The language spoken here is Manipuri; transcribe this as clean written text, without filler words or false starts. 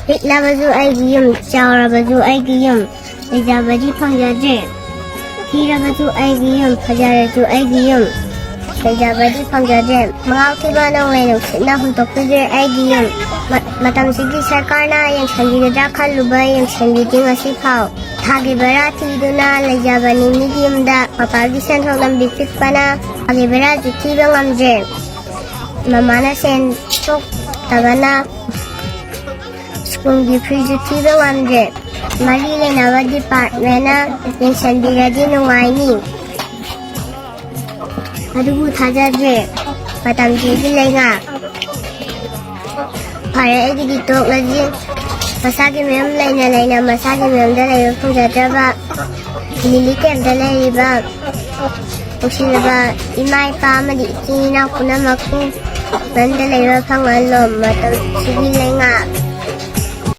ꯄꯤꯛꯂꯕꯁꯨ ꯑꯩꯒꯤ ꯌꯨꯝ ꯆꯥꯎꯔꯕꯁꯨ ꯑꯩꯒꯤ ꯌꯨꯝ ꯂꯩꯖꯕꯗꯤ ꯐꯪꯖꯗ꯭ꯔꯦ ꯊꯤꯔꯕꯁꯨ ꯑꯩꯒꯤ ꯌꯨꯝ ꯐꯖꯔꯁꯨ ꯑꯩꯒꯤ ꯌꯨꯝ ꯂꯩꯖꯕꯗꯤ ꯐꯪꯖꯗ꯭ꯔꯦ ꯃꯉꯥꯎꯊꯤꯕ ꯅꯣꯡꯂꯩ ꯅꯨꯡꯁꯤꯠꯅ ꯍꯨꯝꯇꯣꯛꯄꯤꯗ꯭ꯔꯦ ꯑꯩꯒꯤ ꯌꯨꯝ ꯃꯇꯝꯁꯤꯒꯤ ꯁꯔꯀꯥꯔꯅ ꯌꯦꯡꯁꯤꯟꯕꯤꯒꯗ꯭ꯔꯥ ꯈꯜꯂꯨꯕ ꯌꯦꯡꯁꯤꯟꯕꯤꯗꯦ ꯉꯁꯤꯐꯥꯎ ꯊꯥꯒꯤ ꯕꯔꯥ ꯊꯤꯗꯨꯅ ꯂꯩꯖꯕꯅꯤ ꯃꯤꯒꯤ ꯌꯨꯝꯗ ꯃꯄꯥꯒꯤ ꯁꯦꯟꯊꯣꯛ ꯂꯝꯕꯤ ꯄꯤꯛꯄꯅ ꯊꯥꯒꯤ ꯕꯔꯥꯁꯨ ꯊꯤꯕ ꯉꯝꯗ꯭ꯔꯦ ꯃꯃꯥꯅ ꯁꯦꯟ ꯊꯣꯛꯇꯕꯅ ꯁ꯭ꯀꯨꯜꯒꯤ ꯐꯤꯁꯨ ꯊꯤꯕ ꯉꯝꯗ꯭ꯔꯦ ꯃꯔꯤ ꯂꯩꯅꯕ ꯗꯤꯄꯥꯔꯠꯃꯦꯟꯅ ꯌꯦꯡꯁꯤꯟꯕꯤꯔꯗꯤ ꯅꯨꯡꯉꯥꯏꯅꯤ ꯑꯗꯨꯕꯨ ꯊꯥꯖꯗ꯭ꯔꯦ ꯃꯇꯝꯁꯤꯒꯤ ꯂꯩꯉꯥꯛ ꯐꯔꯦ ꯑꯩꯒꯤꯗꯤ ꯇꯣꯛꯂꯁꯤ ꯃꯁꯥꯒꯤ ꯃꯌꯨꯝ ꯂꯩꯅ ꯃꯁꯥꯒꯤ ꯃꯌꯨꯝꯗ ꯂꯩꯕ ꯐꯪꯖꯗ꯭ꯔꯕ ꯂꯤꯂꯤ ꯀꯦꯝꯞꯇ ꯂꯩꯔꯤꯕ ꯅꯨꯡꯁꯤꯔꯕ ꯏꯃꯥ ꯏꯄꯥ ꯑꯃꯗꯤ ꯏꯆꯤꯟ ꯏꯅꯥꯎ ꯄꯨꯝꯅꯃꯛꯄꯨ ꯃꯌꯨꯝꯗ ꯂꯩꯕ ꯐꯪꯍꯜꯂꯣ ꯃꯇꯝꯁꯤꯒꯤ ꯂꯩꯉꯥꯛ